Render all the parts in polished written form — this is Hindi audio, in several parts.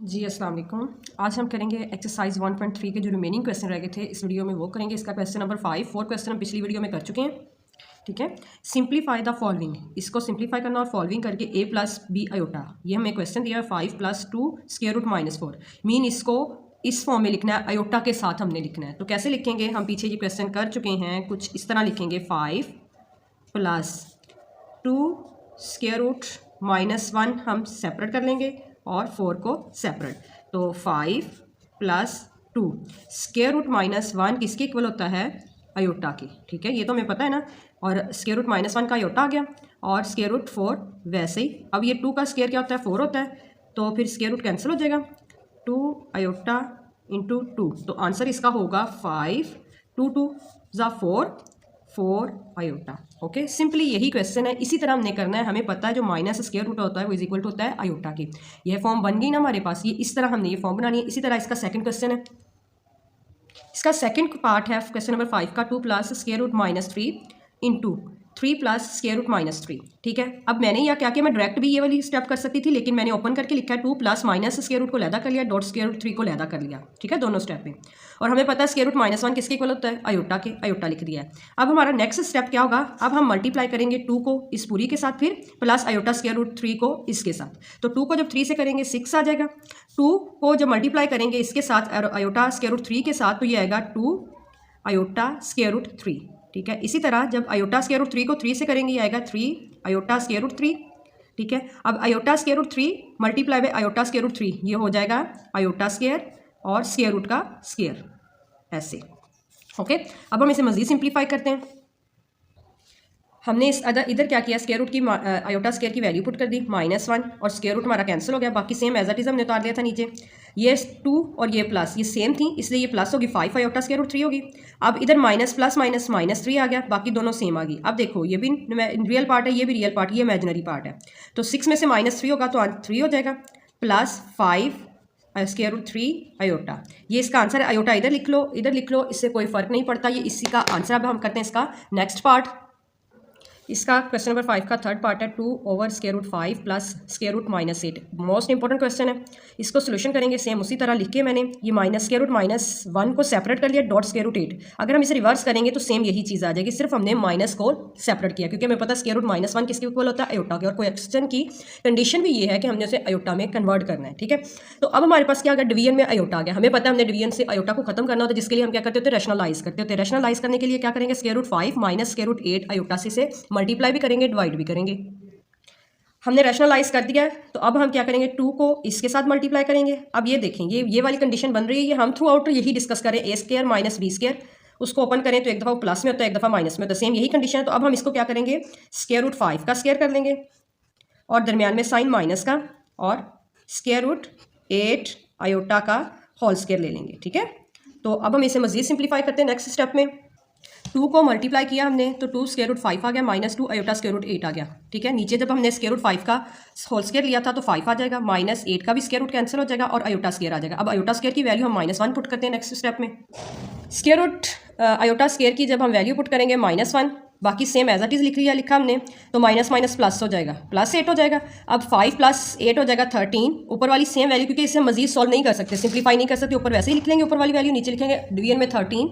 जी अस्सलाम वालेकुम। आज हम करेंगे एक्सरसाइज 1.3 के जो रिमेनिंग क्वेश्चन रह गए थे इस वीडियो में वो करेंगे। इसका क्वेश्चन नंबर 5 4 क्वेश्चन हम पिछली वीडियो में कर चुके हैं। ठीक है, सिंप्लीफाई द फॉलोइंग, इसको सिंप्लीफाई करना और फॉलोइंग करके a प्लस बी आयोटा, ये हमें क्वेश्चन दिया है 5 + 2 स्क्वायर रूट -4 मीन इसको इस फॉर्म में लिखना है, आयोटा के साथ हमने लिखना है। तो कैसे लिखेंगे, हम पीछे ये क्वेश्चन कर चुके हैं, कुछ इस तरह लिखेंगे 5 + 2 स्क्वायर रूट -1 हम सेपरेट कर लेंगे और 4 को सेपरेट। तो 5 + 2 स्क्वायर रूट -1 किसके इक्वल होता है, आयोटा की। ठीक है, ये तो हमें पता है ना। और स्क्वायर रूट -1 का आयोटा आ गया और स्क्वायर रूट 4 वैसे ही। अब ये 2 का स्क्वायर क्या होता है, 4 होता है, तो फिर स्क्वायर रूट कैंसिल हो जाएगा। 2 आयोटा इंटू 2, तो आंसर इसका होगा 5 2 2 ज़ा 4 आयोटा। ओके, सिंपली यही क्वेश्चन है, इसी तरह हमने करना है। हमें पता है जो माइनस स्क्वायर रूट होता है वो इज इक्वल टू होता है आयोटा की। यह फॉर्म बन गई ना हमारे पास, ये इस तरह हमने ये फॉर्म बनानी है। इसी तरह इसका सेकंड क्वेश्चन है, इसका सेकंड पार्ट है क्वेश्चन नंबर 5 का 2 + square root -3 into 3 + square root -3। ठीक है, अब मैंने यह क्या किया, मैं डायरेक्ट भी ये वाली स्टेप कर सकती थी, लेकिन मैंने ओपन करके लिखा है 2 + माइनस स्क्वायर रूट को लैदा कर लिया, डॉट स्क्वायर रूट 3 को लैदा कर लिया। ठीक है, दोनों स्टेप में। और हमें पता है स्क्वायर रूट -1 किसके इक्वल होता है, आयोटा के, आयोटा लिख दिया है। अब हमारा नेक्स्ट स्टेप क्या होगा, अब हम मल्टीप्लाई करेंगे 2 को इस पूरी के साथ, फिर प्लस आयोटा स्क्वायर रूट 3 को इसके साथ। तो 2 को जब 3 से करेंगे 6 आ जाएगा। 2 को जब मल्टीप्लाई करेंगे इसके साथ आयोटा स्क्वायर रूट 3 के साथ, तो ये आएगा 2 आयोटा स्क्वायर रूट 3। ठीक है, इसी तरह जब आयोटा स्क्वायर रूट 3 को 3 से करेंगे ये आएगा 3 आयोटा स्क्वायर रूट 3। ठीक है, अब iota square root 3 multiply by iota square root 3, ये हो जाएगा आयोटा स्क्वायर और स्क्वायर रूट का स्क्वायर, ऐसे। ओके, अब हम इसे मज़ीद सिंप्लीफाई करते हैं। हमने इस इधर क्या किया, स्क्वायर रूट की आयोटा स्क्वायर की वैल्यू पुट कर दी -1 और स्क्वायर रूट हमारा कैंसिल हो गया, बाकी सेम एज इट इज हमने उतार दिया था नीचे। ये 2 और ये प्लस, ये सेम थी, इसलिए ये प्लस होगी, 5 आयोटा स्क्वायर रूट 3 होगी। अब इधर माइनस प्लस माइनस -3 आ गया, बाकी दोनों सेम आ गई। अब देखो ये भी रियल पार्ट है, ये भी रियल पार्ट, ये इमेजिनरी पार्ट है। तो 6 में से -3 होगा तो 3 हो जाएगा, प्लस 5 स्क्वायर रूट 3 आयोटा। ये इसका आंसर है। आयोटा इधर लिख लो, इधर लिख लो, इससे कोई फर्क नहीं पड़ता, ये इसी का आंसर। अब हम करते हैं इसका नेक्स्ट पार्ट। इसका क्वेश्चन नंबर 5 का थर्ड पार्ट है 2 over square root 5 plus square root -8। Most important question है, इसको सोल्यूशन करेंगे सेम उसी तरह लिख के। मैंने ये माइनस स्क्वायर रूट -1 को सेपरेट कर लिया, डॉट स्क्वायर रूट 8। अगर हम इसे रिवर्स करेंगे तो सेम यही चीज़ आ जाएगी, सिर्फ हमने माइनस को सेपरेट किया, क्योंकि हमें पता है स्क्वायर रूट -1 किसके इक्वल होता है, आयोटा के। और क्वेश्चन की कंडीशन भी ये है कि हमने उसे आयोटा में कन्वर्ट करना है। ठीक है, तो अब हमारे पास क्या आ गया, डिवीजन में आयोटा आ गया। हमें पता है हमने डिवीजन से आयोटा को खत्म करना होता है, जिसके लिए हम क्या करते होते हैं, रैशनलाइज करते होते हैं। रैशनलाइज करने के लिए क्या करेंगे, square root 5 minus square root 8 iota से मल्टीप्लाई भी करेंगे, डिवाइड भी करेंगे। हमने रैशनलाइज कर दिया है, तो अब हम क्या करेंगे, 2 को इसके साथ मल्टीप्लाई करेंगे। अब ये देखें, ये वाली कंडीशन बन रही है, ये हम थ्रू आउट यही डिस्कस करें, a square minus B square. उसको ओपन करें तो एक दफ़ा प्लस में होता है, एक दफ़ा माइनस में होता है, सेम यही कंडीशन है। तो अब हम इसको क्या करेंगे, स्क्वायर रूट 5 का स्क्वायर कर लेंगे और दरमियान में साइन माइनस का, और स्क्वायर रूट 8 आयोटा का होल स्क्वायर ले लेंगे। ठीक है, तो अब हम इसे मज़ीद सिंप्लीफाई करते हैं। नेक्स्ट स्टेप में 2 को मल्टीप्लाई किया हमने, तो 2 स्क्वायर रूट 5 आ गया, -2 आयोटा स्क्वायर रूट 8 आ गया। ठीक है, नीचे जब हमने स्क्वायर रूट 5 का होल स्क्वायर लिया था तो 5 आ जाएगा, -8 का भी स्क्वायर रूट कैंसिल हो जाएगा और आयोटा स्क्वायर आ जाएगा। अब आयोटा स्क्वायर की वैल्यू हम -1 पुट करते हैं नेक्स्ट स्टेप में। स्क्वायर रूट आयोटा स्क्वायर की जब हम वैल्यू पुट करेंगे -1, बाकी सेम एज इट इज लिखा हमने, तो माइनस माइनस प्लस हो जाएगा, +8 हो जाएगा। अब 5 + 8 हो जाएगा 13। ऊपर वाली सेम वैल्यू, क्योंकि इसे मजीद सॉल्व नहीं कर सकते, सिंप्लीफाई नहीं कर सकते, ऊपर वैसे ही लिख लेंगे ऊपर वाली वैल्यू, नीचे लिखेंगे डिवीजन में 13।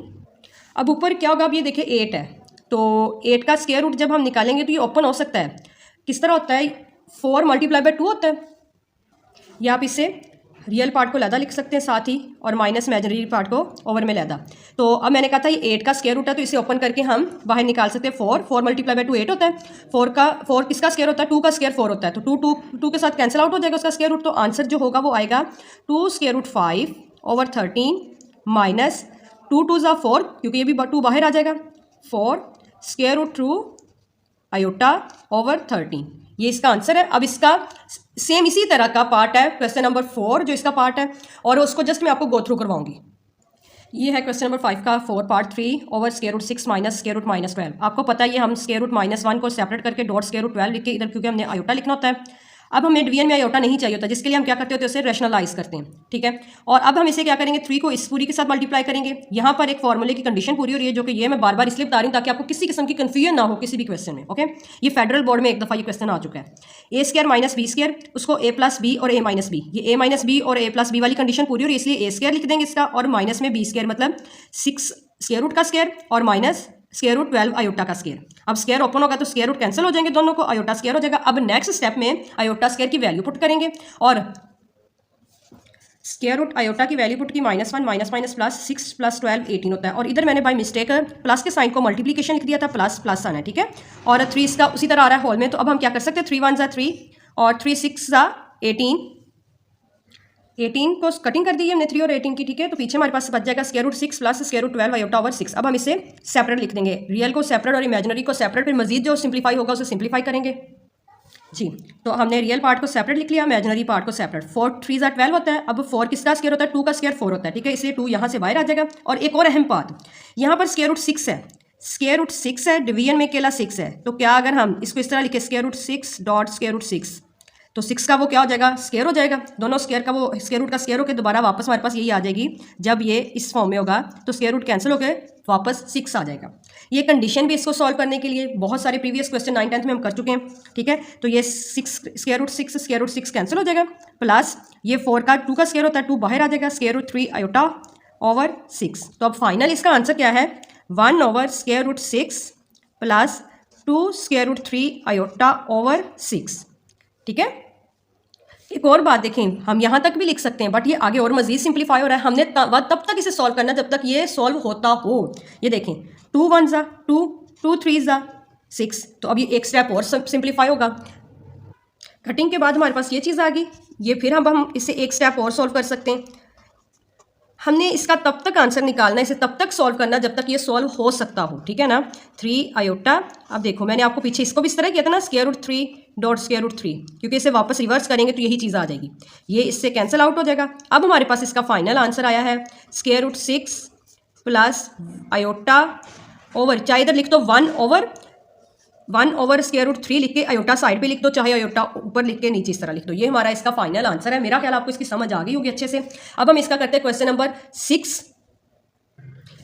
अब ऊपर क्या होगा, अब ये देखिए 8 है, तो 8 का स्क्वायर रूट जब हम निकालेंगे तो ये ओपन हो सकता है। किस तरह होता है, 4 × 2 होता है, या आप इसे रियल पार्ट को लैदा लिख सकते हैं साथ ही, और माइनस इमेजिनरी पार्ट को ओवर में लैदा। तो अब मैंने कहा था ये 8 का स्क्वायर रूट है, तो इसे ओपन करके हम बाहर निकाल सकते हैं 4 × 2 8 होता है। 4 किसका स्क्वायर होता है, 2 का स्क्वायर 4 होता है, तो 2 के साथ कैंसिल आउट हो जाएगा उसका स्क्वायर रूट। तो आंसर जो होगा वो आएगा 2 स्क्वायर रूट 5 ओवर 13 माइनस 2 2 ज़ा 4, क्योंकि ये भी 2 बाहर आ जाएगा, 4 स्क्वायर रूट 2 आयोटा ओवर 13। ये इसका आंसर है। अब इसका सेम इसी तरह का पार्ट है क्वेश्चन नंबर 4 जो इसका पार्ट है, और उसको जस्ट मैं आपको गो थ्रू करवाऊंगी। ये है क्वेश्चन नंबर 5 का 4 part 3 over square root 6 minus square root -12। आपको पता है ये हम स्क्वायर रूट -1 को सेपरेट करके डॉट स्क्वायर रूट 12 लिख के इधर, क्योंकि हमने आयोटा लिखना होता है। अब हमें डिवीजन में आयोटा नहीं चाहिए होता, जिसके लिए हम क्या करते होते हैं, उसे रैशनलाइज करते हैं, ठीक है। और अब हम इसे क्या करेंगे, 3 को इस पूरी के साथ मल्टीप्लाई करेंगे। यहाँ पर एक फॉर्मूले की कंडीशन पूरी हो रही है, जो कि ये मैं बार बार इसलिए बता रही हूँ ताकि आपको किसी किस्म की कन्फ्यूजन ना हो किसी भी क्वेश्चन में, ओके। ये फेडरल बोर्ड में एक दफ़ा ये क्वेश्चन आ चुका है। ए स्क्वायर माइनस बी स्क्वायर, उसको ए प्लस बी और ए माइनस बी, ये ए माइनस बी और ए प्लस बी वाली कंडीशन पूरी हो रही है, इसलिए ए स्क्वायर लिख देंगे इसका, और माइनस में बी स्क्वायर मतलब 6 स्क्वायर रूट का स्क्वायर और माइनस स्क्वायर रूट 12 आयोटा का स्क्वायर। अब स्क्वायर ओपन होगा तो स्क्वायर रूट कैंसिल हो जाएंगे दोनों को, आयोटा स्क्वायर हो जाएगा। अब नेक्स्ट स्टेप में आयोटा स्क्वायर की वैल्यू पुट करेंगे और स्क्वायर रूट आयोटा की वैल्यू पुट की -1 माइनस माइनस प्लस 6 + 12 18 होता है। और इधर मैंने बाय मिस्टेक प्लस के साइन को मल्टीप्लिकेशन लिख दिया था, प्लस प्लस आना है, ठीक है। और 3 इसका उसी तरह आ रहा है होल में, तो अब हम क्या कर सकते हैं, 3 × 1 = 3 और 3 × 6 = 18। 18 को कटिंग कर दी हमने 3 और 18 की, ठीक है। तो पीछे हमारे पास बच जाएगा square root 6 plus square root 12 iota over 6। अब हम इसे सेपरेट लिख देंगे, रियल को सेपरेट और इमेजिनरी को सेपरेट, फिर मजीद जो सिंप्लीफाई होगा उसे सिंप्लीफाई करेंगे जी। तो हमने रियल पार्ट को सेपरेट लिख लिया, इमेजिनरी पार्ट को सेपरेट। 4 × 3 = 12 होता है। अब 4 किसका स्क्वायर होता है, 2 का स्क्वायर 4 होता है, ठीक है, इसलिए 2 यहाँ से बाहर आ जाएगा। और एक और अहम बात, यहाँ पर स्क्वायर रूट 6 है, स्क्वायर रूट 6 है, डिवीजन में अकेला 6 है, तो क्या अगर हम इसको इस तरह लिखे square root 6 dot square root 6, तो 6 का वो क्या हो जाएगा, स्क्वायर हो जाएगा। दोनों स्क्वायर का वो स्क्वायर रूट का स्क्वायर होकर दोबारा वापस हमारे पास यही आ जाएगी। जब ये इस फॉर्म में होगा तो स्क्वायर रूट कैंसिल होकर वापस 6 आ जाएगा। ये कंडीशन भी इसको सॉल्व करने के लिए बहुत सारे प्रीवियस क्वेश्चन 9th 10th में हम कर चुके हैं, ठीक है। तो ये 6 स्क्वायर रूट 6 कैंसिल हो जाएगा, प्लस ये 4 का 2 का स्क्वायर होता है, 2 बाहर आ जाएगा, स्क्वायर रूट 3 आयोटा ओवर 6। तो अब फाइनल इसका आंसर क्या है, 1 over square root 6 plus 2 square root 3 iota over 6, ठीक है। एक और बात देखें, हम यहाँ तक भी लिख सकते हैं, बट ये आगे और मजीद सिंप्लीफाई हो रहा है। हमने तब तक इसे सॉल्व करना जब तक ये सॉल्व होता हो। ये देखें, 2 × 1 = 2, 2 × 3 = 6, तो अब ये एक स्टेप और सिंप्लीफाई होगा। कटिंग के बाद हमारे पास ये चीज़ आ गई, ये फिर हम इसे एक स्टेप और सॉल्व कर सकते हैं। हमने इसका तब तक आंसर निकालना है, इसे तब तक सॉल्व करना जब तक ये सॉल्व हो सकता हो, ठीक है ना। 3 आयोटा, अब देखो मैंने आपको पीछे इसको भी इस तरह किया था ना, square root 3 dot square root 3, क्योंकि इसे वापस रिवर्स करेंगे तो यही चीज़ आ जाएगी, ये इससे कैंसिल आउट हो जाएगा। अब हमारे पास इसका फाइनल आंसर आया है square root 6 plus iota over, चाहे इधर लिख दो 1 ओवर स्क्वायर रूट 3 लिख के आयोटा साइड पे लिख दो, चाहे आयोटा ऊपर लिख के नीचे इस तरह लिख दो। ये हमारा इसका फाइनल आंसर है। मेरा ख्याल आपको इसकी समझ आ गई होगी अच्छे से। अब हम इसका करते हैं क्वेश्चन नंबर 6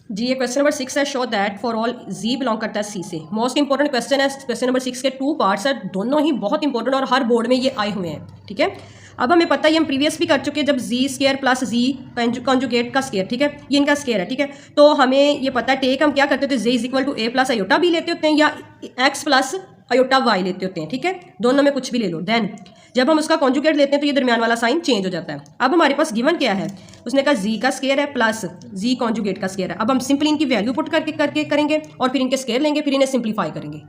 जी। ये क्वेश्चन नंबर 6 है, show that for all G belong करता है सी से। मोस्ट इंपॉर्टेंट क्वेश्चन है। क्वेश्चन नंबर 6 के 2 पार्ट्स है, दोनों ही बहुत इंपॉर्टेंट और हर बोर्ड में ये आए हुए हैं, ठीक है। अब हमें पता है, ये हम प्रीवियस भी कर चुके हैं, जब जी स्क्वायर प्लस जी कॉन्जुगेट का स्क्वायर, ठीक है, ये इनका स्क्वायर है, ठीक है। तो हमें ये पता है टेक हम क्या करते होते हैं, J equal to A plus iota भी लेते होते हैं या एक्स प्लस आयोटा वाई लेते होते हैं, ठीक है, दोनों में कुछ भी ले लो। देन जब हम उसका कॉन्जुगेट लेते हैं तो ये दरमियान वाला साइन चेंज हो जाता है। अब हमारे पास गिवन क्या है, उसने कहा जी का स्क्वायर है प्लस जी कॉन्जुगेट का स्क्वायर है। अब हम सिंपली इनकी वैल्यू पुट करके करेंगे और फिर इनके स्क्वायर लेंगे, फिर इन्हें सिंप्लीफाई करेंगे।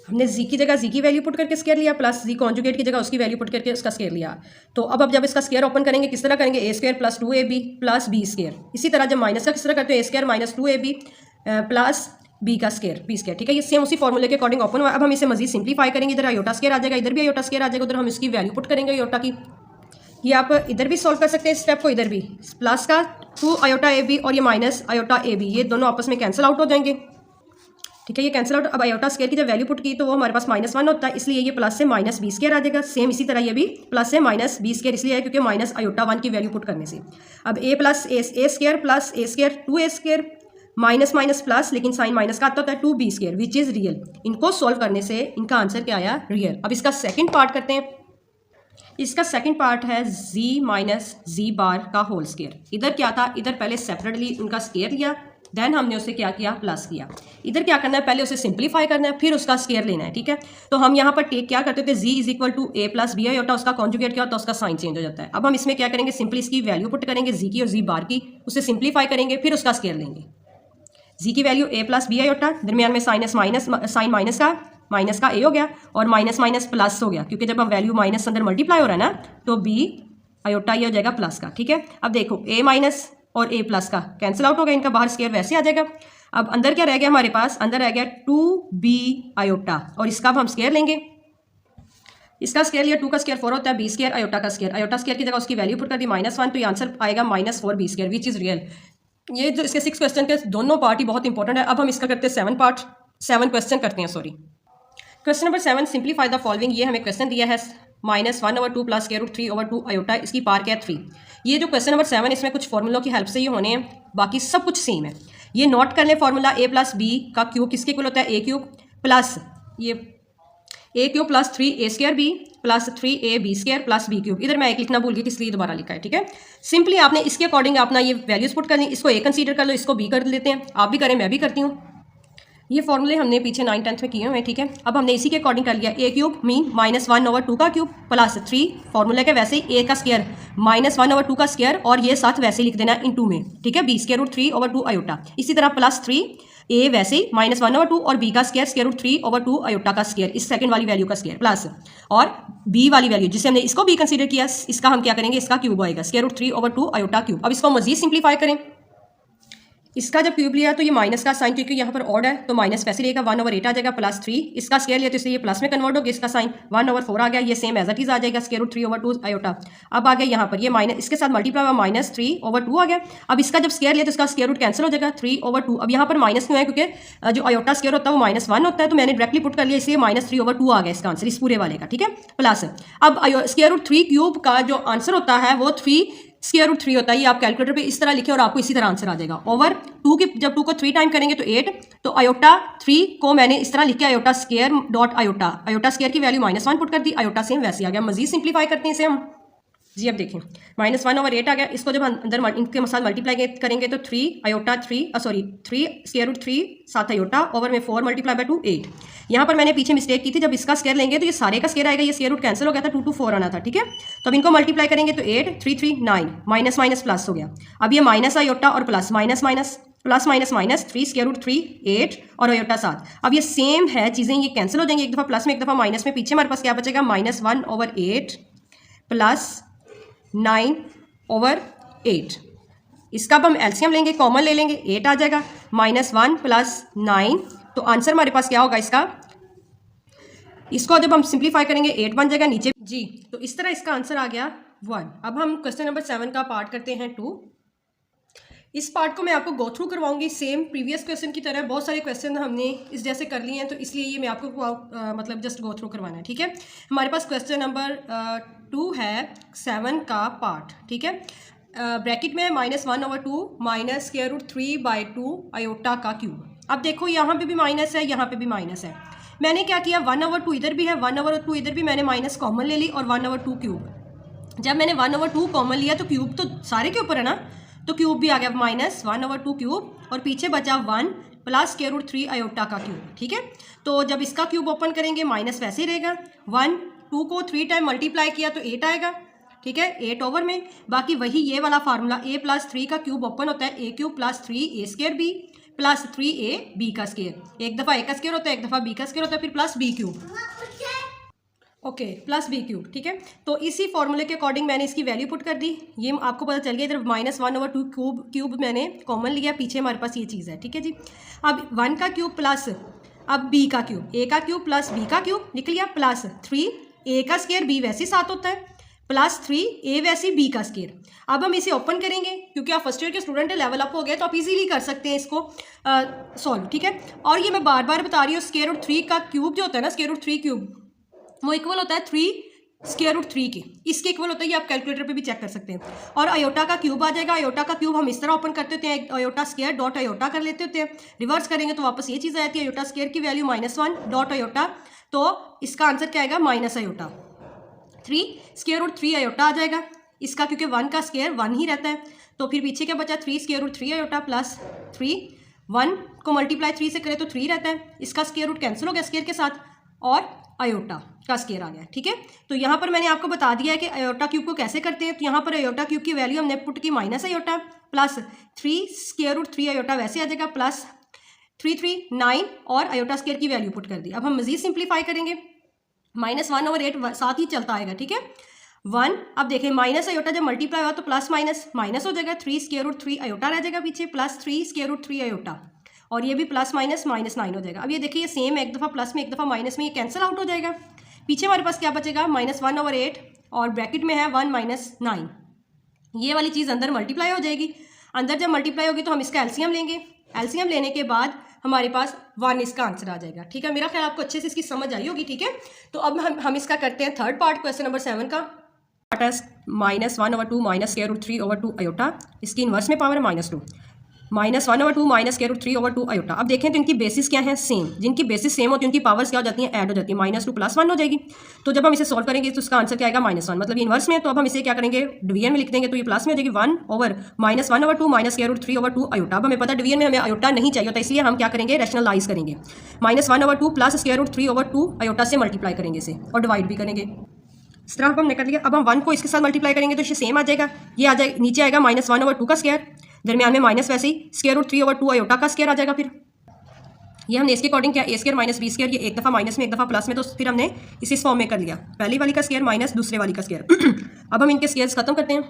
हमने जी की जगह जी की वैल्यू पुट करके स्क्वायर लिया, प्लस जी कॉन्जुगेट की जगह उसकी वैल्यू पुट करके उसका स्क्वायर लिया। तो अब जब इसका स्क्वायर ओपन करेंगे किस तरह करेंगे, a square plus 2ab plus b square. इसी तरह जब माइनस का किस तरह करते हैं, a square minus 2ab plus b का स्क्वायर बी स्क्वायर, ठीक है। ये सेम उसी फॉर्मूले के अकॉर्डिंग ओपन हुआ। अब हम इसे मजीद सिंप्लीफाई करेंगे, इधर आयोटा स्क्वायर आ जाएगा, इधर भी आयोटा स्क्वायर आ जाएगा, उधर हम इसकी वैल्यू पुट करेंगे आयोटा की। ये आप इधर भी सॉल्व कर सकते हैं इस स्टेप को, इधर भी प्लस का 2 आयोटा ए बी और ये माइनस आयोटा ए बी, ये दोनों आपस में कैंसिल आउट हो जाएंगे, ठीक है, ये कैंसिल आउट। अब आयोटा स्क्वायर की जब वैल्यू पुट की तो वो हमारे पास -1 होता है, इसलिए ये प्लस से माइनस बी स्क्वायर आ जाएगा। सेम इसी तरह ये भी प्लस से माइनस बी स्क्वायर इसलिए है क्योंकि माइनस आयोटा 1 की वैल्यू पुट करने से। अब a plus a square plus a square 2a square minus minus plus, लेकिन साइन माइनस का आता होता है 2b square which is real. इनको सॉल्व करने से इनका आंसर क्या आया, रियल। अब इसका सेकेंड पार्ट करते हैं। इसका सेकंड पार्ट है z माइनस जी बार का होल स्क्वायर। इधर क्या था, इधर पहले सेपरेटली उनका स्क्वायर लिया, देन हमने उसे क्या किया, प्लस किया। इधर क्या करना है, पहले उसे सिंप्लीफाई करना है, फिर उसका स्क्वायर लेना है, ठीक है। तो हम यहाँ पर टेक क्या करते थे, z is equal to a plus B होता है, उसका कॉन्जुगेट क्या होता है, उसका साइन चेंज हो जाता है। अब हम इसमें क्या करेंगे, सिंपली इसकी वैल्यू पुट करेंगे z की और z बार की, उसे सिंप्लीफाई करेंगे, फिर उसका स्क्वायर लेंगे। z की वैल्यू a प्लस बी होता है, दरमियान में साइन माइनस का a हो गया और माइनस माइनस प्लस हो गया, क्योंकि जब हम वैल्यू माइनस अंदर मल्टीप्लाई हो रहा है ना, तो b आयोटा ये हो जाएगा प्लस का, ठीक है। अब देखो a माइनस और a प्लस का कैंसिल आउट हो गया, इनका बाहर स्क्वायर वैसे आ जाएगा। अब अंदर क्या रह गया हमारे पास, अंदर रह गया 2b आयोटा और इसका अब हम स्क्वायर लेंगे। इसका स्क्वायर लिया, 2 का स्क्वायर 4 होता है, b स्क्वायर आयोटा का स्क्वायर, आयोटा स्क्वायर की जगह उसकी वैल्यू पुट कर दी -1, तो ये आंसर आएगा -4b square which is real. ये जो इसके 6 क्वेश्चन के दोनों पार्ट ही बहुत इंपॉर्टेंट है। अब हम इसका करते हैं 7 क्वेश्चन करते हैं, sorry. Question number 7 simplify the following. ये हमें क्वेश्चन दिया है -1/2 + √3/2 आयोटा, इसकी पार क्या है 3। ये जो क्वेश्चन नंबर 7 इसमें कुछ फॉर्मूलों की हेल्प से ये होने हैं, बाकी सब कुछ सेम है। ये नोट कर ले फॉर्मूला a + b का क्यूब किसके इक्वल होता है a³ प्लस ये a³ + 3a² plus 3ab² plus b³। इधर मैं एक लिखना भूल गई इसलिए दोबारा लिखा है, ठीक है। सिंपली आपने इसके अकॉर्डिंग अपना ये वैल्यूज पुट करनी, इसको a कंसीडर कर लो, इसको b कर लेते हैं, आप भी करें मैं भी करती हूँ। ये फॉर्मूले हमने पीछे 9th 10th में किए हुए हैं, ठीक है। अब हमने इसी के अकॉर्डिंग कर लिया a³ मीन -1/2 का क्यूब प्लस 3 फॉर्मूले के वैसे ही a का स्क्वायर -1/2 का स्क्वायर और ये साथ वैसे ही लिख देना इनटू में, ठीक है, b√3/2 आयोटा। इसी तरह प्लस 3 a वैसे ही -1/2 और b का स्क्वायर √3/2 आयोटा का स्क्वायर, इस सेकंड वाली वैल्यू का स्क्वायर प्लस और b वाली वैल्यू जिसे हमने इसको b कंसीडर किया, इसका हम क्या करेंगे, इसका क्यूब आएगा √3/2 आयोटा क्यूब। अब इसको मजीद सिंप्लीफाई करें, इसका जब क्यूब लिया तो ये माइनस का साइन, क्योंकि यहाँ पर ऑड है तो माइनस वैसे रहेगा, 1/8 आ जाएगा प्लस 3। इसका स्क्वायर लिया तो इसलिए ये प्लस में कन्वर्ट हो गया, इसका साइन 1/4 आ गया, ये सेम एज इट इज आ जाएगा √3/2 आयोटा। अब आ गया यहाँ पर ये माइनस, इसके साथ मल्टीप्लाई हुआ -3/2 आ गया। अब इसका जब स्क्वायर लिया तो इसका स्क्वायर रूट कैंसिल हो जाएगा 3/2। अब यहाँ पर माइनस क्यों है, क्योंकि जो आयोटा स्क्वायर होता है वो -1 होता है, तो मैंने डायरेक्टली पुट कर लिया, इसलिए -3/2 आ गया इसका आंसर, इस पूरे वाले का, ठीक है। प्लस अब स्क्वायर रूट 3³ का जो आंसर होता है वो 3√3 होता है, ये आप कैलकुलेटर पे इस तरह लिखें और आपको इसी तरह आंसर आ जाएगा। ओवर 2 की जब 2 को 3 टाइम करेंगे तो 8, तो आयोटा 3 को मैंने इस तरह लिखा iota square dot iota, iota square की वैल्यू -1 पुट कर दी, आयोटा सेम वैसे आ गया। मजीद सिंप्लीफाई करते हैं इसे हम जी। अब देखें -1/8 आ गया, इसको जब अंदर इनके साथ मल्टीप्लाई करेंगे तो 3√3 7 आयोटा ओवर में 4 × 2 8। यहाँ पर मैंने पीछे मिस्टेक की थी, जब इसका स्क्वायर लेंगे तो ये सारे का स्क्वायर आएगा, ये स्क्वायर रूट कैंसिल हो गया था, 2 to 4 आना था, ठीक है। तो अब इनको मल्टीप्लाई करेंगे तो 8 3 3 9 माइनस माइनस प्लस हो गया। अब ये माइनस आयोटा और plus minus minus plus minus minus 3 √3 8 और आयोटा 7। अब ये सेम है चीज़ें, ये कैंसिल हो जाएंगी, एक दफ़ा प्लस में एक दफ़ा माइनस में, पीछे हमारे पास क्या बचेगा -1/8 प्लस 9/8। इसका अब हम एलसीएम लेंगे, कॉमन ले लेंगे, 8 आ जाएगा, -1 + 9, तो आंसर हमारे पास क्या होगा इसका, इसको जब हम सिंप्लीफाई करेंगे 8 बन जाएगा नीचे जी। तो इस तरह इसका आंसर आ गया 1। अब हम क्वेश्चन नंबर 7 का पार्ट करते हैं 2। इस पार्ट को मैं आपको गो थ्रू करवाऊंगी सेम प्रीवियस क्वेश्चन की तरह। बहुत सारे क्वेश्चन हमने इस जैसे कर लिए हैं, तो इसलिए ये मैं आपको मतलब जस्ट गो थ्रू करवाना है, ठीक है। हमारे पास क्वेश्चन नंबर 2 है 7 का पार्ट, ठीक है। ब्रैकेट में है -1/2 -√3/2 आयोटा का क्यूब। अब देखो यहाँ पे भी माइनस है, यहाँ पे भी माइनस है। मैंने क्या किया, 1/2 इधर भी है, 1/2 इधर भी मैंने माइनस कॉमन ले ली और 1/2 क्यूब। जब मैंने 1/2 कॉमन लिया तो क्यूब तो सारे के ऊपर है ना, तो क्यूब भी आ गया -1/2 क्यूब और पीछे बचा 1 + √3 आयोटा का क्यूब, ठीक है। तो जब इसका क्यूब ओपन करेंगे माइनस वैसे ही रहेगा, 1 2 को 3 टाइम मल्टीप्लाई किया तो 8 आएगा, ठीक है, 8 ओवर में। बाकी वही ये वाला फार्मूला a + 3 का क्यूब ओपन होता है a³ + 3a² प्लस 3ab का स्क्वायर। एक दफ़ा a का स्क्वायर होता है, एक दफ़ा b का स्क्वायर होता है, फिर plus b³, okay, plus b³, ठीक है। तो इसी फॉर्मूले के अकॉर्डिंग मैंने इसकी वैल्यू पुट कर दी, ये आपको पता चल गया। इधर -1/2 क्यूब मैंने कॉमन लिया, पीछे हमारे पास ये चीज़ है, ठीक है जी। अब 1 का क्यूब प्लस अब b का क्यूब, a का क्यूब प्लस b का क्यूब लिख लिया, प्लस 3 a का स्क्वायर, b वैसे 7 होता है, प्लस 3 a वैसे b का स्क्वायर। अब हम इसे ओपन करेंगे, क्योंकि आप फर्स्ट ईयर के स्टूडेंट है, लेवल अप हो गए, तो आप इजीली कर सकते हैं इसको सॉल्व, ठीक है। और ये मैं बार बार बता रही हूँ, √3 का क्यूब जो होता है ना, √3 क्यूब, वो इक्वल होता है 3 √3 के, इसके इक्वल होता है, ये आप कैलकुलेटर पे भी चेक कर सकते हैं। और आयोटा का क्यूब आ जाएगा, आयोटा का क्यूब हम इस तरह ओपन करते होते हैं, आयोटा स्क्वायर डॉट आयोटा कर लेते होते हैं, रिवर्स करेंगे तो वापस ये चीज़ आ जाती है, आयोटा स्क्वायर की वैल्यू -1 डॉट आयोटा, तो इसका आंसर क्या आएगा माइनस आयोटा 3 √3 आयोटा आ जाएगा इसका, क्योंकि 1 का स्क्वायर 1 ही रहता है। तो फिर पीछे क्या बचा, 3 √3 आयोटा प्लस 3, 1 को मल्टीप्लाई 3 से करें तो 3 रहता है, इसका स्क्वायर रूट कैंसिल हो गया स्क्वायर के साथ और आयोटा का स्क्वायर आ गया, ठीक है। तो यहाँ पर मैंने आपको बता दिया है कि आयोटा क्यूब को कैसे करते हैं। तो यहाँ पर आयोटा क्यूब की वैल्यू हमने पुट की माइनस आयोटा प्लस 3 √3 आयोटा वैसे आ जाएगा, प्लस 3 3 9 और आयोटा स्क्वायर की वैल्यू पुट कर दी। अब हम मजीद सिंप्लीफाई करेंगे, -1/8 साथ ही चलता आएगा, ठीक है। 1, अब देखें माइनस आयोटा जब मल्टीप्लाई हुआ तो प्लस माइनस माइनस हो जाएगा, 3 √3 आयोटा रह जाएगा पीछे, प्लस 3 √3 आयोटा, और ये भी प्लस माइनस -9 हो जाएगा। अब ये देखिए ये सेम, एक दफ़ा प्लस में एक दफ़ा माइनस में, ये कैंसिल आउट हो जाएगा। पीछे हमारे पास क्या बचेगा, -1/8 और ब्रैकेट में है 1 - 9, ये वाली चीज़ अंदर मल्टीप्लाई हो जाएगी। अंदर जब मल्टीप्लाई होगी तो हम इसका एलसीएम लेंगे, एलसीएम लेने के बाद हमारे पास 1 इसका आंसर आ जाएगा। ठीक है, मेरा ख्याल आपको अच्छे से इसकी समझ आई होगी। ठीक है, तो अब हम इसका करते हैं थर्ड पार्ट, क्वेश्चन नंबर 7 का। -1/2 -√3/2 आयोटा, इसकी इन्वर्स में पावर है -2, -1/2 -√3/2 आयोटा। अब देखें तो इनकी बेसिस क्या है, सेम। जिनकी बेसिस सेम होती है उनकी पावर्स क्या हो जाती हैं, ऐड हो जाती है, -2 + 1 हो जाएगी। तो जब हम इसे सॉल्व करेंगे तो उसका आंसर क्या आएगा, -1, मतलब ये इन्वर्स में है। तो अब हम इसे क्या करेंगे, डिवीजन में लिख देंगे, तो ये प्लस में हो जाएगी 1/-1/2 -√3/2 आयोटा। अब हमें पता है डिवीजन में हमें आयोटा नहीं चाहिए होता, इसलिए हम क्या करेंगे, रैशनलाइज करेंगे। -1/2 + √3/2 आयोटा से मल्टीप्लाई करेंगे इसे और डिवाइड भी करेंगे। इस तरह हम निकल लिया। अब हम 1 को इसके साथ मल्टीप्लाई करेंगे तो ये सेम आ जाएगा, ये आ जाएगा, नीचे आएगा -1/2 का स्क्वायर, दरमियान में माइनस, वैसे ही √3/2 आयोटा का स्क्वायर आ जाएगा। फिर ये हमने इसके अकॉर्डिंग क्या, a² - b², ये एक दफ़ा माइनस में एक दफ़ा प्लस में, तो फिर हमने इस फॉर्म में कर लिया, पहली वाली का स्क्वायर माइनस दूसरे वाली का स्क्वायर। अब हम इनके स्क्वायर्स खत्म करते हैं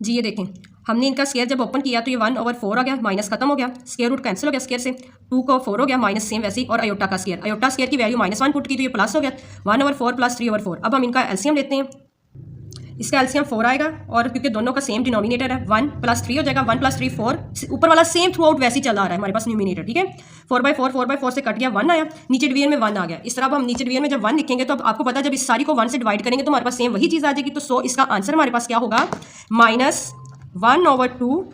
जी। ये देखें, हमने इनका स्क्वायर जब ओपन किया तो ये 1/4 आ गया, माइनस खत्म हो गया, स्क्वायर रूट कैंसिल हो गया स्क्वायर से, 2 को 4 हो गया, माइनस सेम वैसे ही, और आयोटा का स्क्वायर की वैल्यू -1 पुट की तो ये प्लस हो गया, 1/4 + 3/4। अब हम इनका एलसीएम लेते हैं, इसका एलसीएम 4 आएगा, और क्योंकि दोनों का सेम डिनोमिनेटर है 1 + 3 हो जाएगा, 1 + 3 4, ऊपर वाला सेम थ्रू आउट वैसे ही चला आ रहा है हमारे पास न्यूमिनेटर। ठीक है, 4/4 से कट गया, 1 आया, नीचे डिवीजन में 1 आ गया। इस तरह अब हम नीचे डिवीजन में जब 1 लिखेंगे तो अब आपको पता है जब इस सारी को 1 से डिवाइड करेंगे तो हमारे पास सेम वही चीज़ आ जाएगी। तो सो इसका आंसर हमारे पास क्या होगा, -1/2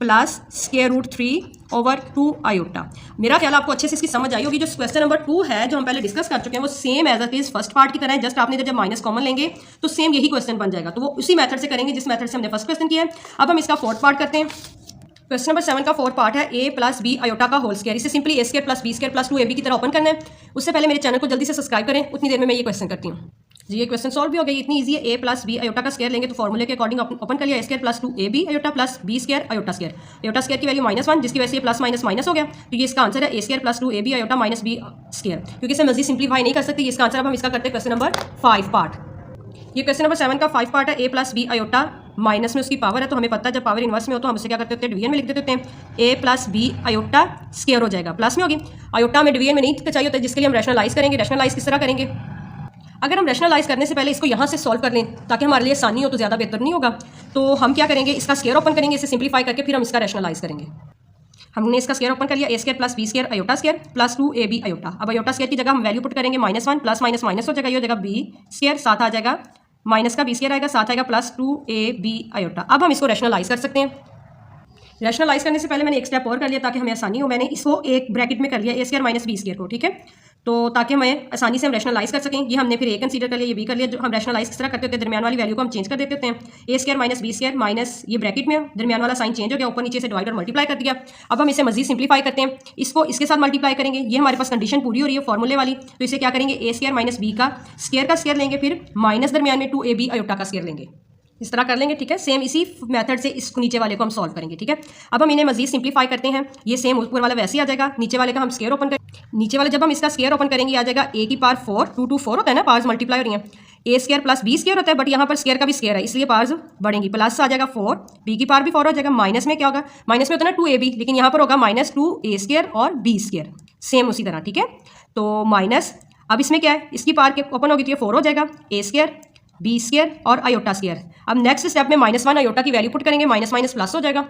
+ √3/2 आयोटा। मेरा ख्याल आपको अच्छे से इसकी समझ आई होगी। जो क्वेश्चन नंबर 2 है जो हम पहले डिस्कस कर चुके हैं वो same as it is first part की तरह है, जस्ट आपने जब माइनस कॉमन लेंगे तो सेम यही क्वेश्चन बन जाएगा। तो वो उसी मेथड से करेंगे जिस मेथड से हमने फर्स्ट क्वेश्चन किया है। अब हम इसका फोर्थ पार्ट करते हैं। क्वेश्चन नंबर 7 का फोर्थ पार्ट है a + b आयोटा का होल स्क्वायर। इसे सिंपली a² + b² + 2ab की तरह ओपन करना है। उससे पहले मेरे चैनल को जल्दी से सब्सक्राइब करें, उतनी देर में मैं ये क्वेश्चन करती हूँ जी। ये क्वेश्चन सॉल्व भी हो गया, इतनी इजी है। a + b आयोटा का स्क्वायर लेंगे तो फॉर्मूले के अकॉर्डिंग ओपन कर लिया, a² + 2ab iota + b² iota square. Iota square की वैल्यू -1, जिसकी वजह से ये प्लस माइनस माइनस हो गया, तो ये इसका आंसर है a² + 2ab आयोटा - b²। क्योंकि इसे मजीद सिंप्लीफाई नहीं कर सकते, इसका आंसर अब हम इसका करते हैं क्वेश्चन नंबर 5 पार्ट। ये क्वेश्चन नंबर 7 का 5 पार्ट है। a + b आयोटा माइनस में उसकी पावर है, तो हमें पता है जब पावर इनवर्स में हो तो हम उसे क्या करते होते हैं, डिवीजन में लिख देते होते हैं। a + b आयोटा स्क्वायर हो जाएगा, प्लस में होगी। आयोटा में डिवीजन में नहीं चाहिए होता, जिसके लिए हम रैशनलाइज करेंगे। रैशनलाइज किस तरह करेंगे, अगर हम रैशनलाइज करने से पहले इसको यहाँ से सॉल्व कर लें ताकि हमारे लिए आसानी हो तो ज़्यादा बेहतर नहीं होगा। तो हम क्या करेंगे, इसका स्क्वायर ओपन करेंगे, इसे सिंप्लीफाई करके फिर हम इसका रैशनलाइज करेंगे। हमने इसका स्क्वायर ओपन कर लिया, a² + b² iota square + 2ab iota. अब आयोटा स्क्वायर की जगह हम वैल्यू पुट करेंगे, -1 प्लस माइनस माइनस हो जाएगा, ये हो जाएगा b², साथ आ जाएगा माइनस का b² आएगा, साथ आएगा +2ab आयोटा। अब हम इसको रैशनलाइज कर सकते हैं। रैशनलाइज करने से पहले मैंने एक स्टेप और कर लिया ताकि हमें आसानी हो। मैंने इसको एक ब्रैकेट में कर लिया, a² - b² को, ठीक है, तो ताकि हमें आसानी से हम रैशनलाइज कर सकें। ये हमने फिर a कंसीडर कर लिया, ये b कर लिया। जो हम रैशनलाइज किस तरह करते होते हैं, दरमियान वाली वैल्यू को हम चेंज कर देते होते हैं। a² - b² माइनस ये ब्रैकेट में दरमियान वाला साइन चेंज हो गया, ऊपर नीचे से डिवाइड और मल्टीप्लाई कर दिया। अब हम इसे मजीद सिंप्लीफाई करते हैं, इसको इसके साथ मल्टीप्लाई करेंगे। ये हमारे पास कंडीशन पूरी हो रही है फॉर्मूले वाली, तो इसे क्या करेंगे, a² - b का स्क्वायर लेंगे, फिर माइनस दरमियान में 2ab आयोटा का स्क्वायर लेंगे। इस तरह कर लेंगे, ठीक है। सेम इसी मेथड से इस नीचे वाले को हम सॉल्व करेंगे, ठीक है। अब हम इन्हें मजीद सिंप्लीफाई करते हैं। ये सेम ऊपर वाला वैसे ही आ जाएगा, नीचे वाले का हम स्क्वायर ओपन करें। नीचे वाले जब हम इसका स्क्वायर ओपन करेंगे आ जाएगा a की पावर 4, 2 2 4 होता है ना, पावर्स मल्टीप्लाई हो रही हैं। a² + b² होता है, बट यहाँ पर स्क्वायर का भी स्क्वायर है, इसलिए पावर्स बढ़ेंगी। प्लस आ जाएगा 4, b की पावर भी 4 हो जाएगा। माइनस में क्या होगा, माइनस में होता है ना 2ab, लेकिन यहाँ पर होगा -2a² और b², सेम उसी तरह, ठीक है। तो माइनस, अब इसमें क्या है, इसकी पावर ओपन होगी तो ये 4 हो जाएगा, a² b² और आयोटा स्क्वायर। अब नेक्स्ट स्टेप में -1 आयोटा की वैल्यू पुट करेंगे, माइनस माइनस प्लस हो जाएगा।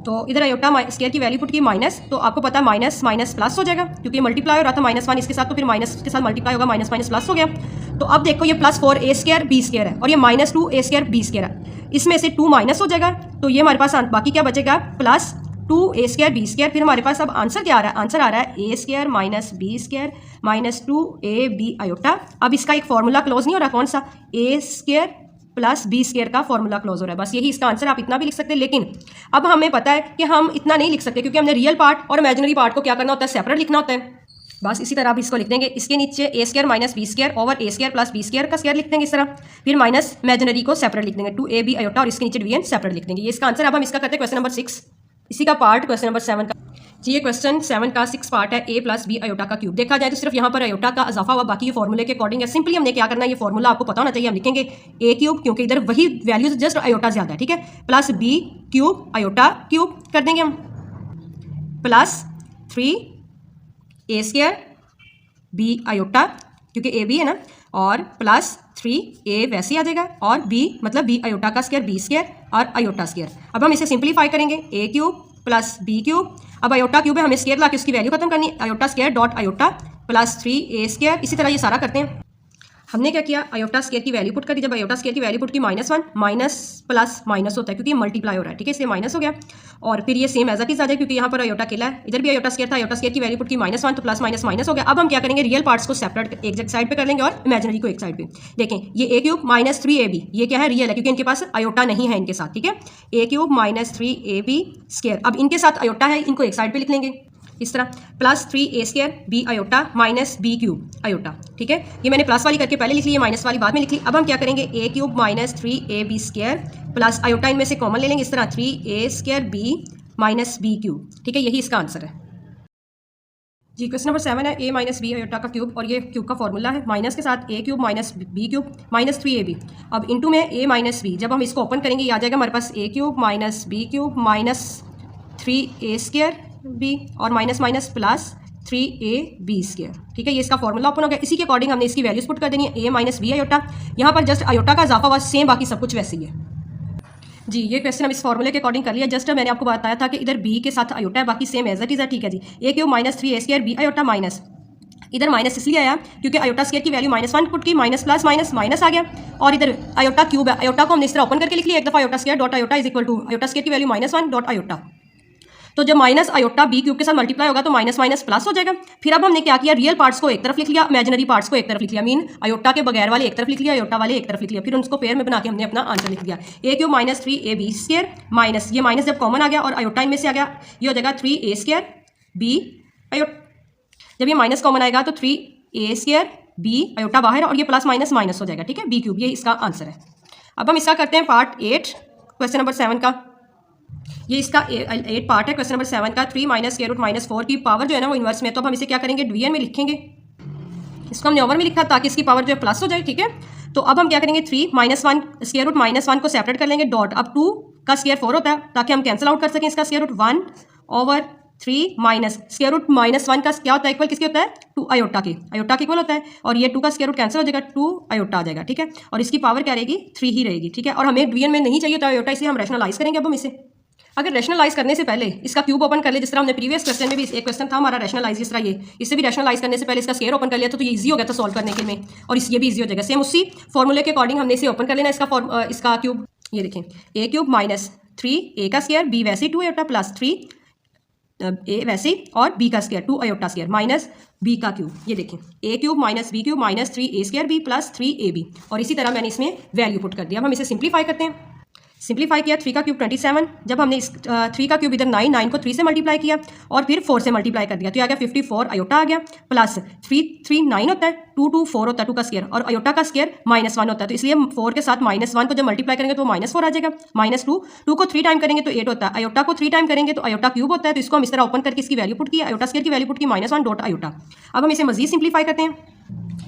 तो इधर आयोटा स्क्वायर की वैल्यू पुट की माइनस, तो आपको पता है माइनस माइनस प्लस हो जाएगा, क्योंकि मल्टीप्लाई हो रहा था -1 इसके साथ, तो फिर माइनस के साथ मल्टीप्लाई होगा, माइनस माइनस प्लस हो गया। तो अब देखो ये +4a² b² है और ये -2a² b² है, इसमें से 2 माइनस हो जाएगा, तो ये हमारे पास बाकी क्या बचेगा, +2a² b²। फिर हमारे पास अब आंसर क्या आ रहा है, आंसर आ रहा है a² - b² -2ab आयोटा। अब इसका एक फॉर्मूला क्लोज नहीं हो रहा, कौन सा, a² + b² का फॉर्मूला क्लोज हो रहा है, बस यही इसका आंसर। आप इतना भी लिख सकते हैं, लेकिन अब हमें पता है कि हम इतना नहीं लिख सकते, क्योंकि हमने रियल पार्ट और इमेजिनरी पार्ट को क्या करना होता है, सेपरेट लिखना होता है। बस इसी तरह आप इसको लिख देंगे, इसके नीचे a² - b² over a² + b² का स्क्वायर लिख देंगे इस तरह, फिर माइनस इमेजिनरी को सेपरेट लिख देंगे, 2ab आयोटा, और इसके नीचे डिवीजन सेपरेट लिख देंगे। ये इसका आंसर। अब हम इसका करते हैं क्वेश्चन नंबर 6, इसी का पार्ट क्वेश्चन नंबर 7 का जी। ये क्वेश्चन 7 का 6 पार्ट है, a + b आयोटा का क्यूब। देखा जाए तो सिर्फ यहाँ पर आयोटा का इजाफा हुआ, बाकी ये फॉर्मूले के अकॉर्डिंग है। सिंपली हमने क्या करना है, ये फॉर्मूला आपको पता होना चाहिए, हम लिखेंगे a³, क्योंकि इधर वही वैल्यूज जस्ट आयोटा ज़्यादा है, ठीक है, +b³ आयोटा क्यूब कर देंगे हम, +3a² b आयोटा, क्योंकि a b है ना, और +3a वैसे ही आ जाएगा, और b मतलब b आयोटा का स्क्वायर b² और आयोटा स्क्वायर। अब हम इसे सिंप्लीफाई करेंगे, a³ प्लस बी क्यूब। अब आयोटा क्यूब है, हमें स्केयर ला के उसकी वैल्यू खत्म करनी है, iota square dot iota plus 3a²। इसी तरह ये सारा करते हैं। हमने क्या किया, आयोटा स्केयर की वैल्यू पुट कर दी। जब आयोटा स्केयर की वैल्यू पुट की -1, माइनस प्लस माइनस होता है क्योंकि मल्टीप्लाई हो रहा है, ठीक है, इसलिए माइनस हो गया। और फिर ये सेम एज इट इज आ जाए क्योंकि यहाँ पर आयोटा अकेला है, इधर भी आयोटा स्केयर था, आयोटा स्केयर की वैल्यू पुट की -1 तो प्लस माइनस माइनस हो गया। अब हम क्या करेंगे, रियल पार्ट्स को सेपरेट एक साइड पे कर लेंगे और इमेजिनरी को एक साइड पे। देखें ये a क्यूब माइनस 3ab, ये क्या है, रियल है क्योंकि इनके पास आयोटा नहीं है इनके साथ, ठीक है। a cube minus 3ab square, अब इनके साथ आयोटा है, इनको एक साइड पे लिख लेंगे इस तरह, plus 3a² b iota minus b cube iota, ठीक है। ये मैंने प्लस वाली करके पहले लिख ली, ये माइनस वाली बाद में लिख ली। अब हम क्या करेंगे, a cube minus 3ab² plus iota इनमें से कॉमन ले लेंगे इस तरह, 3a² b minus b cube, ठीक है। यही इसका आंसर है जी। क्वेश्चन नंबर 7 है, a माइनस b आयोटा का क्यूब, और ये क्यूब का फॉर्मूला है माइनस के साथ a cube minus b cube minus 3ab। अब इंटू में a माइनस b, जब हम इसको ओपन करेंगे ये आ जाएगा हमारे पास a cube minus b cube minus 3a² b और माइनस माइनस प्लस 3ab², ठीक है। ये इसका फॉर्मूला ओपन हो गया। इसी के अकॉर्डिंग हमने इसकी वैल्यूज पुट कर देनी है, a माइनस b आयोटा। यहाँ पर जस्ट आयोटा का इजाफा हुआ, सेम बाकी सब कुछ वैसे ही है जी। ये क्वेश्चन हम इस फॉर्मूले के अकॉर्डिंग कर लिया। जस्ट मैंने आपको बताया था कि इधर b के साथ आयोटा है, बाकी सेम एज इट इज है, ठीक है जी। a cube minus 3a² b iota minus, इधर माइनस इसलिए आया क्योंकि आयोटा स्केयर की वैल्यू -1 पुट की, माइनस प्लस माइनस माइनस आ गया। और इधर आयोटा क्यूब है, आयोटा को हमने इस तरह ओपन करके लिख लिया एक दफ़ा, iota square dot iota is equal to iota square की वैल्यू -1 डॉट आयोटा। तो जब माइनस आयोटा b क्यूब के साथ मल्टीप्लाई होगा तो माइनस माइनस प्लस हो जाएगा। फिर अब हमने क्या किया, रियल पार्ट्स को एक तरफ लिख लिया, इमेजिनरी पार्ट्स को एक तरफ लिख लिया, मीन आयोटा के बगैर वाले एक तरफ लिख लिया, आयोटा वाले एक तरफ लिख लिया। फिर उनको पेयर में बना के हमने अपना आंसर लिख दिया, a cube minus 3ab² minus, ये माइनस जब कॉमन आ गया और आयोटा इनमें से आ गया, ये हो जाएगा 3a² b आयोटा। जब ये माइनस कॉमन आएगा तो 3a² b आयोटा बाहर और ये प्लस माइनस माइनस हो जाएगा, ठीक है, b क्यूब। ये इसका आंसर है। अब हम इसका करते हैं पार्ट 8 क्वेश्चन नंबर 7 का। ये इसका 8 पार्ट है क्वेश्चन नंबर 7 का। 3 माइनस स्क्वायर रूट माइनस 4 की पावर जो है ना वो इन्वर्स में है, तो अब हम इसे क्या करेंगे, डिवीजन में लिखेंगे। इसको हमने ओवर में लिखा ताकि इसकी पावर जो है प्लस हो जाए, ठीक है। तो अब हम क्या करेंगे, 3 माइनस 1 स्क्वायर रूट माइनस 1 को सेपरेट कर लेंगे, डॉट। अब 2 का स्क्वायर 4 होता है ताकि हम कैंसिल आउट कर सकें इसका square root, 1/3 minus square root -1 का क्या होता है, इक्वल किसके होता है, 2 आयोटा के, आयोटा के इक्वल होता है। और ये 2 का स्क्वायर रूट कैंसिल हो जाएगा, 2 आयोटा आ जाएगा, ठीक है। और इसकी पावर क्या रहेगी, 3 ही रहेगी, ठीक है। और हमें डिवीजन में नहीं चाहिए था आयोटा, इसलिए हम रैशनलाइज करेंगे। अब हम इसे अगर रैशनलाइज करने से पहले इसका क्यूब ओपन कर ले, जिस तरह हमने प्रीवियस क्वेश्चन में भी एक क्वेश्चन था हमारा रैशनलाइज, जिस तरह ये इससे भी रैशनलाइज करने से पहले इसका स्क्वायर ओपन कर लिया तो ये इजी हो गया था सॉल्व करने के में, और ये भी इजी हो जाएगा। सेम उसी फॉर्मूले के अकॉर्डिंग हमने इसे ओपन कर लेना, इसका क्यूब। ये देखें, a क्यूब माइनस 3a का स्क्वायर, b वैसे 2 आयोटा प्लस 3a वैसे और b का square 2 iota square minus b का क्यूब। ये देखें, a cube minus b cube minus 3a² b plus 3ab, और इसी तरह मैंने इसमें वैल्यू पुट कर दिया। अब हम इसे सिंप्लीफाई करते हैं। सिंप्लीफाई किया, 3 का क्यूब 27, जब हमने इस 3 का क्यूब इधर 9 को 3 से मल्टीप्लाई किया और फिर 4 से मल्टीप्लाई कर दिया तो ये आ गया 54 आयोटा आ गया, प्लस 3 9 होता है, 2 4 होता है 2 का स्क्वायर, और आयोटा का स्क्वायर -1 होता है, तो इसलिए 4 के साथ -1 को जब मल्टीप्लाई करेंगे तो -4 आ जाएगा। -2 को 3 टाइम करेंगे तो 8 होता है, आयोटा को 3 टाइम करेंगे तो आयोटा क्यूब होता है, तो इसको हम इस तरह ओपन करके इसकी वैल्यू पुट की, आयोटा स्क्वायर की वैल्यू पुट की -1 डॉट आयोटा। अब हम इसे मजीद सिंप्लीफाई करते हैं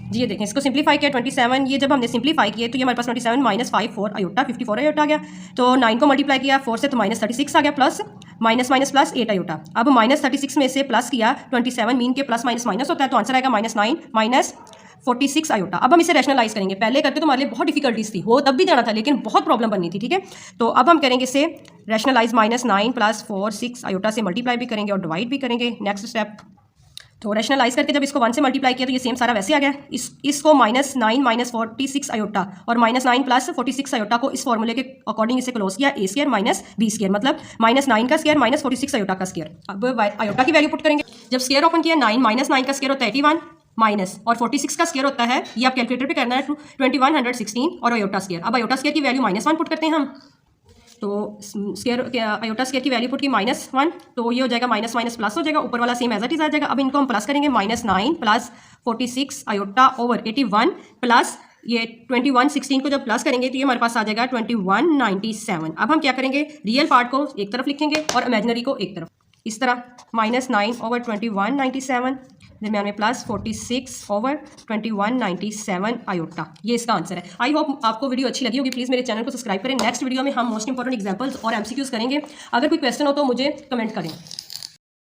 जी। ये देखें, इसको सिंप्लीफाई किया 27, ये जब हमने सिंप्लीफाई किया तो ये हमारे पास 27 माइनस 5 4 आयोटा 54 आयोटा आ गया, तो 9 को मल्टीप्लाई किया 4 से तो -36 आ गया, plus minus minus plus 8 iota. अब -36 में से प्लस किया 27, मीन के प्लस माइनस माइनस होता है, तो आंसर आएगा -9 माइनस 46 आयोटा। अब हम इसे रैशनलाइज करेंगे, पहले करते तो हमारे लिए बहुत डिफिकल्टीज थी, हो तब भी जाना था लेकिन बहुत प्रॉब्लम बननी थी, ठीक है। तो अब हम करेंगे इसे रैशनलाइज, -9 प्लस 4 6 आयोटा से मल्टीप्लाई भी करेंगे और डिवाइड भी करेंगे। नेक्स्ट स्टेप, तो रैशनलाइज करके जब इसको 1 से मल्टीप्लाई किया तो ये सेम सारा वैसे आ गया। इसको -9 माइनस 46 आयोटा और -9 प्लस 46 आयोटा को इस फॉर्मूले के अकॉर्डिंग इसे क्लोज किया, a square minus b square, मतलब -9 का स्क्वायर माइनस 46 आयोटा का स्क्वायर। अब आयोटा की वैल्यू पुट करेंगे, जब स्क्वायर ओपन किया 9 -9 का स्क्वायर होता है 81 माइनस, और 46 का स्क्वायर होता है, ये आप कैलकुलेटर पे करना है 2116, और आयोटा स्क्वायर। अब आयोटा स्क्वायर की वैल्यू -1 पुट करते हैं हम, तो स्क्वायर आयोटा स्क्वायर की वैल्यू पुट की -1, तो ये हो जाएगा माइनस माइनस प्लस हो जाएगा, ऊपर वाला सेम एज इट इज आ जाएगा। अब इनको हम प्लस करेंगे, -9 प्लस 46 आयोटा ओवर 81 प्लस ये 2116 को जब प्लस करेंगे तो ये हमारे पास आ जाएगा 2197। अब हम क्या करेंगे, रियल पार्ट को एक तरफ लिखेंगे और इमेजिनरी को एक तरफ, इस तरह -9 ओवर 2197 दरम्यान में प्लस 46 ओवर 2197 आयोटा। ये इसका आंसर है। आई होप आपको वीडियो अच्छी लगी होगी। प्लीज़ मेरे चैनल को सब्सक्राइब करें। नेक्स्ट वीडियो में हम मोस्ट इंपॉर्टेंट एग्जांपल्स और एमसीक्यूज करेंगे। अगर कोई क्वेश्चन हो तो मुझे कमेंट करें।